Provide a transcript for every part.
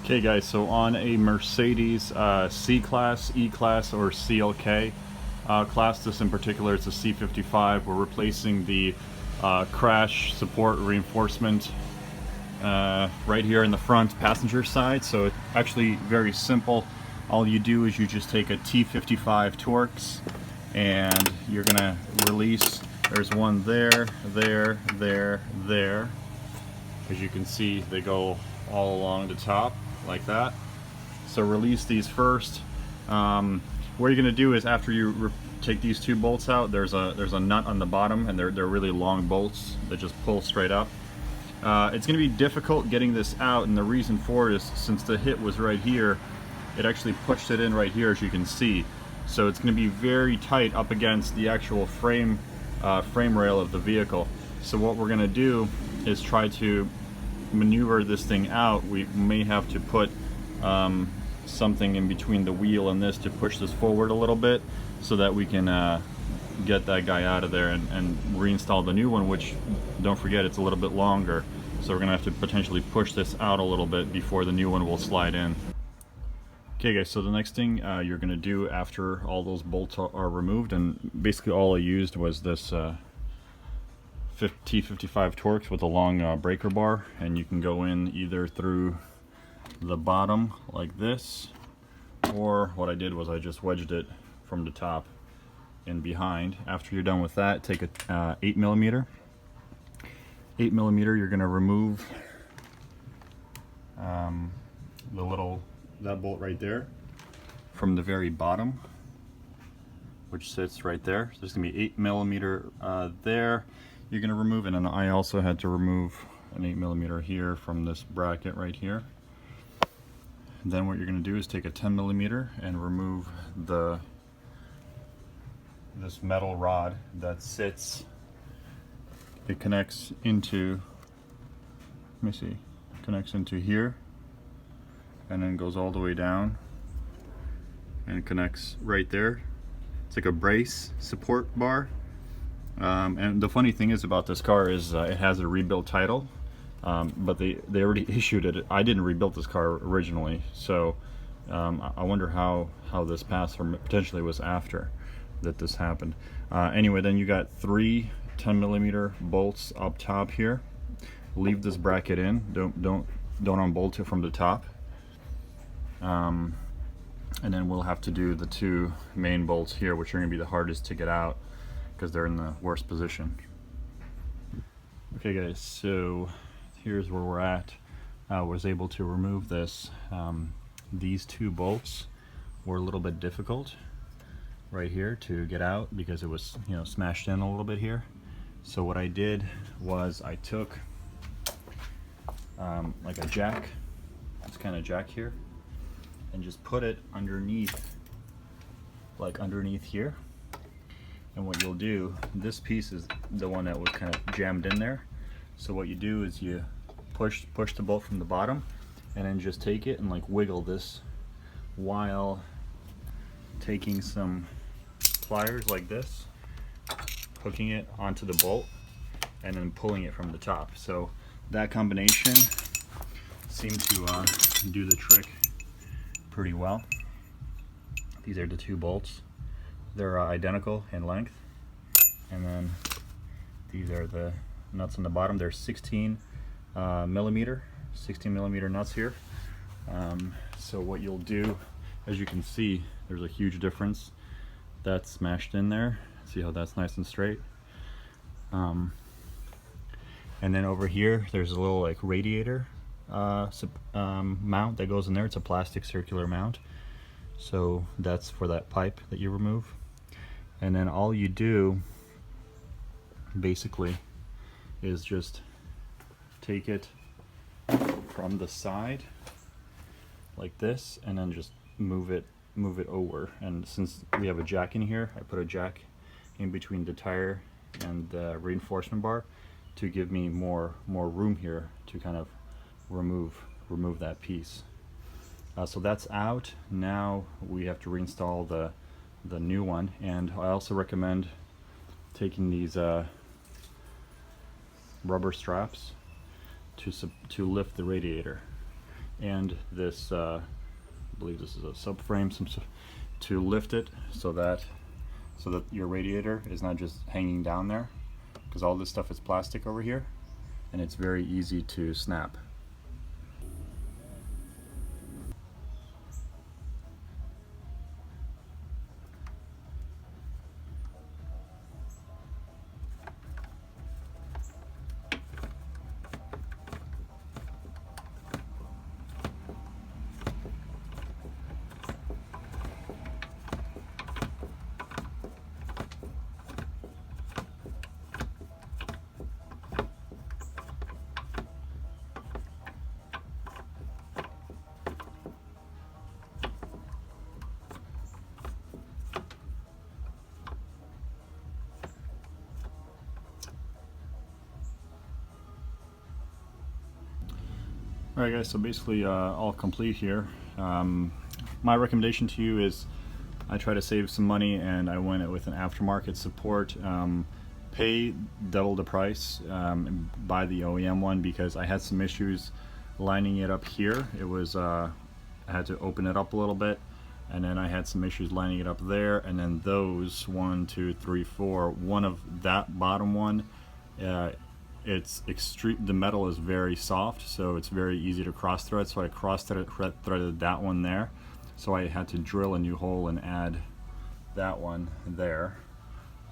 Okay guys, so on a Mercedes C-Class, E-Class, or CLK class, this in particular is a C55, we're replacing the crash support reinforcement right here in the front passenger side. So it's actually very simple. All you do is you just take a T55 Torx and you're gonna release, there's one there, there. As you can see, they go all along the top like that. So release these first. What you're gonna do is after you take these two bolts out, there's a nut on the bottom, and they're really long bolts that just pull straight up. It's gonna be difficult getting this out, and the reason for it is since the hit was right here, it actually pushed it in right here, as you can see. So it's gonna be very tight up against the actual frame rail of the vehicle. So what we're gonna do is try to maneuver this thing out. We may have to put something in between the wheel and this to push this forward a little bit so that we can get that guy out of there and reinstall the new one, which, don't forget, it's a little bit longer. So we're gonna have to potentially push this out a little bit before the new one will slide in. Okay guys, so the next thing you're gonna do after all those bolts are removed, and basically all I used was this T55 Torx with a long breaker bar, and you can go in either through the bottom like this, or what I did was I just wedged it from the top and behind. After you're done with that, take a 8mm. You're going to remove that bolt right there from the very bottom, which sits right there. So there's going to be 8mm there. You're going to remove it, and I also had to remove an 8mm here from this bracket right here. And then what you're going to do is take a 10mm and remove this metal rod that sits. It connects into, let me see, connects into here, and then goes all the way down and connects right there. It's like a brace support bar. And the funny thing is about this car is it has a rebuilt title, but they already issued it. I didn't rebuild this car originally, so I wonder how this passed, or potentially was after that this happened. Anyway, then you got three 10mm bolts up top here. Leave this bracket in. Don't unbolt it from the top. And then we'll have to do the two main bolts here, which are going to be the hardest to get out because they're in the worst position. Okay guys, so here's where we're at. I was able to remove this. These two bolts were a little bit difficult right here to get out because it was, you know, smashed in a little bit here. So what I did was I took like a jack, this kind of jack here, and just put it underneath, like underneath here. And what you'll do, this piece is the one that was kind of jammed in there. So what you do is you push the bolt from the bottom, and then just take it and like wiggle this while taking some pliers like this, hooking it onto the bolt, and then pulling it from the top. So that combination seemed to do the trick pretty well. These are the two bolts. They're identical in length, and then these are the nuts on the bottom. They're 16 millimeter nuts here. So what you'll do, as you can see, there's a huge difference. That's smashed in there. See how that's nice and straight. And then over here, there's a little like radiator mount that goes in there. It's a plastic circular mount. So that's for that pipe that you remove. And then all you do basically is just take it from the side like this, and then just move it over. And since we have a jack in here, I put a jack in between the tire and the reinforcement bar to give me more room here to kind of remove that piece. So that's out. Now we have to reinstall the new one, and I also recommend taking these rubber straps to lift the radiator. and this I believe this is a subframe to lift it so that your radiator is not just hanging down there, because all this stuff is plastic over here and it's very easy to snap. Alright guys, so basically all complete here. My recommendation to you is I try to save some money and I went with an aftermarket support. Pay double the price, buy the OEM one, because I had some issues lining it up here. It was I had to open it up a little bit, and then I had some issues lining it up there, and then those 1, 2, 3, 4, one of that bottom one, it's extreme. The metal is very soft, so it's very easy to cross thread. So I threaded that one there. So I had to drill a new hole and add that one there.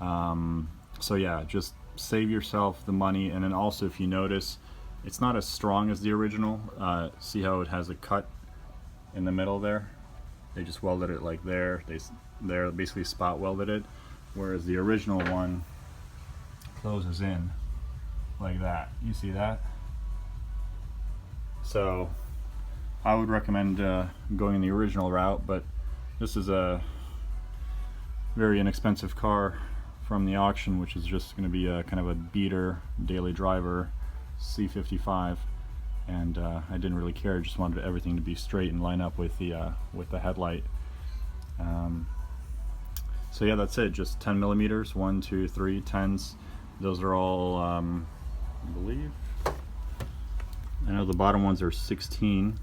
So yeah, just save yourself the money. And then also, if you notice, it's not as strong as the original. See how it has a cut in the middle there? They just welded it like there. They basically spot welded it, whereas the original one closes in like that. You see that? So I would recommend going the original route, but this is a very inexpensive car from the auction, which is just going to be a kind of a beater daily driver C55, and I didn't really care. I just wanted everything to be straight and line up with the headlight. So yeah, that's it. Just 10 millimeters, 1, 2, 3, 10s. Those are all I believe. I know the bottom ones are 16.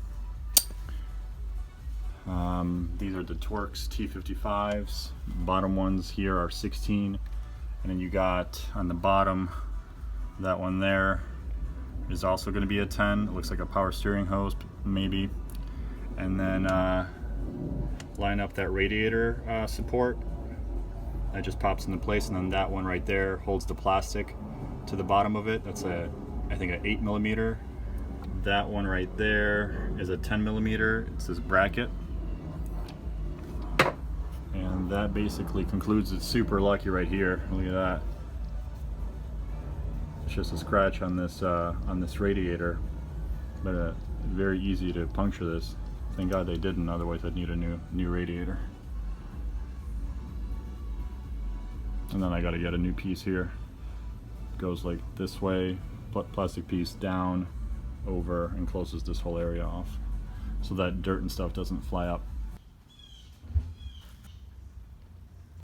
These are the Torx T55s. Bottom ones here are 16, and then you got on the bottom, that one there is also going to be a 10. It looks like a power steering hose maybe. And then line up that radiator support. That just pops into place, and then that one right there holds the plastic to the bottom of it. That's I think an 8 millimeter. That one right there is a 10 millimeter. It's this bracket. And that basically concludes it. Super lucky right here. Look at that. It's just a scratch on this radiator, but very easy to puncture this. Thank God they didn't, otherwise I'd need a new radiator. And then I got to get a new piece here. Goes like this way, plastic piece down, over, and closes this whole area off, so that dirt and stuff doesn't fly up.